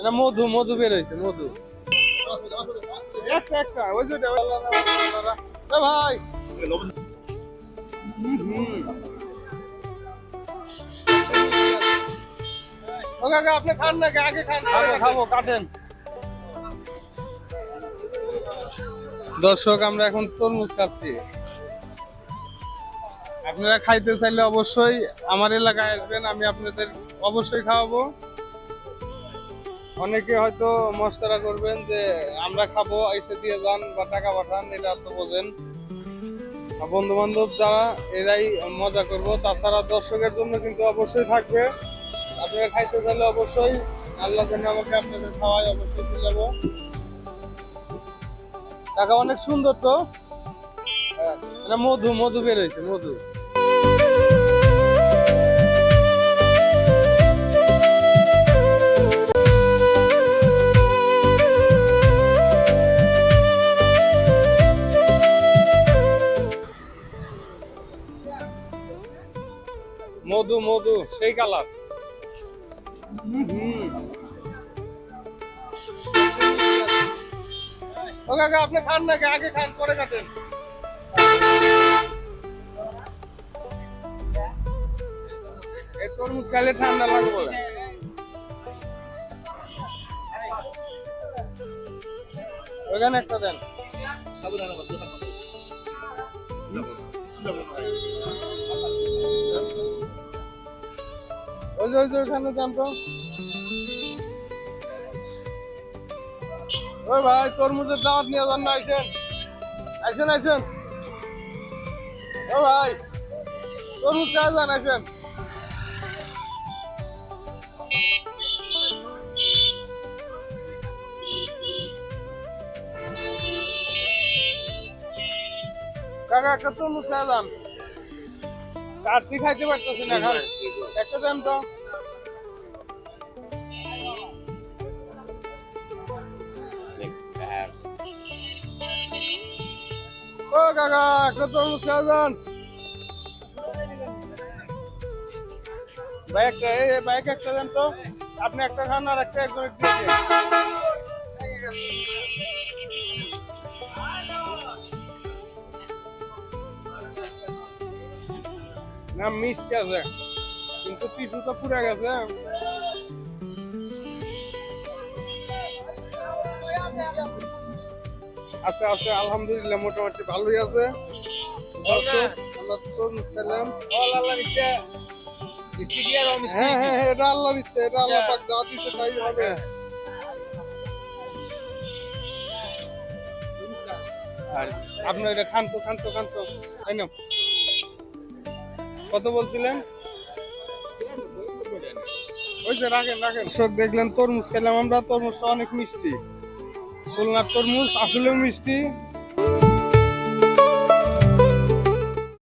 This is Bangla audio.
এটা মধু মধু বের হয়েছে মধু একটা একটা ওই যে ভাই ও কাকা আপনি খান নাকি আগে খান খাবো খাবো কাটেন দর্শক আমরা এখন তরমুজ খাচ্ছি আপনারা খাইতে চাইলে অবশ্যই আমার এলাকায় আসবেন আমি আপনাদের অবশ্যই খাওয়াবো অনেকে হয়তো মস্করা করবেন যে আমরা খাবো এসে দিয়ে যান বা টাকা পাঠান এটা তো বোঝেন বন্ধু বান্ধব যারা এরাই মজা করব তাছাড়া দর্শকের জন্য কিন্তু অবশ্যই থাকবে আপনারা খাইতে চাইলে অবশ্যই আল্লাহ যেন আমাকে আপনাদের খাওয়াই অবশ্যই দিয়ে যাবো টাকা অনেক সুন্দর তো এটা মধু মধু বের হয়েছে মধু মধু মধু সেই কালার ও কাকা আপনি খান নাকি আগে খান পরে কাটেন এই তরমুজ খাইলে ঠান্ডা লাগবে ওখানে একটা দেন ওই যে ওখানে দেন তো ওই ভাই তরমুজের দাওয়াত নিয়ে যান না আইসেন আইসেন আইসেন ও ভাই তরমুজ খেয়ে যান আইসেন কাকা একটা তরমুজ খেয়ে যান কাটছি খাইতে পারতেছি না এখন একটা দেন তো ও কাকা একটা তরমুজ খেয়ে যান বাইক একটা দেন তো আপনি একটা খান আর একটা একজন দিয়ে না মিষ্টি আছে কিন্তু টিস্যু তো পুড়ে গেছে আচ্ছা আচ্ছা আলহামদুলিল্লাহ মোটামুটি ভালোই আছে আমরা তো খেলাম হ্যাঁ হ্যাঁ এটা আল্লাহর ইচ্ছা এটা আল্লাহ পাক যা দিছে তাই হবে আর আপনার এটা খান তো তাই না কত বলছিলেন ওই যে রাখেন সব দেখলেন তরমুজ খেলাম আমরা তরমুজটা অনেক মিষ্টি খুলনার তরমুজ আসলেও মিষ্টি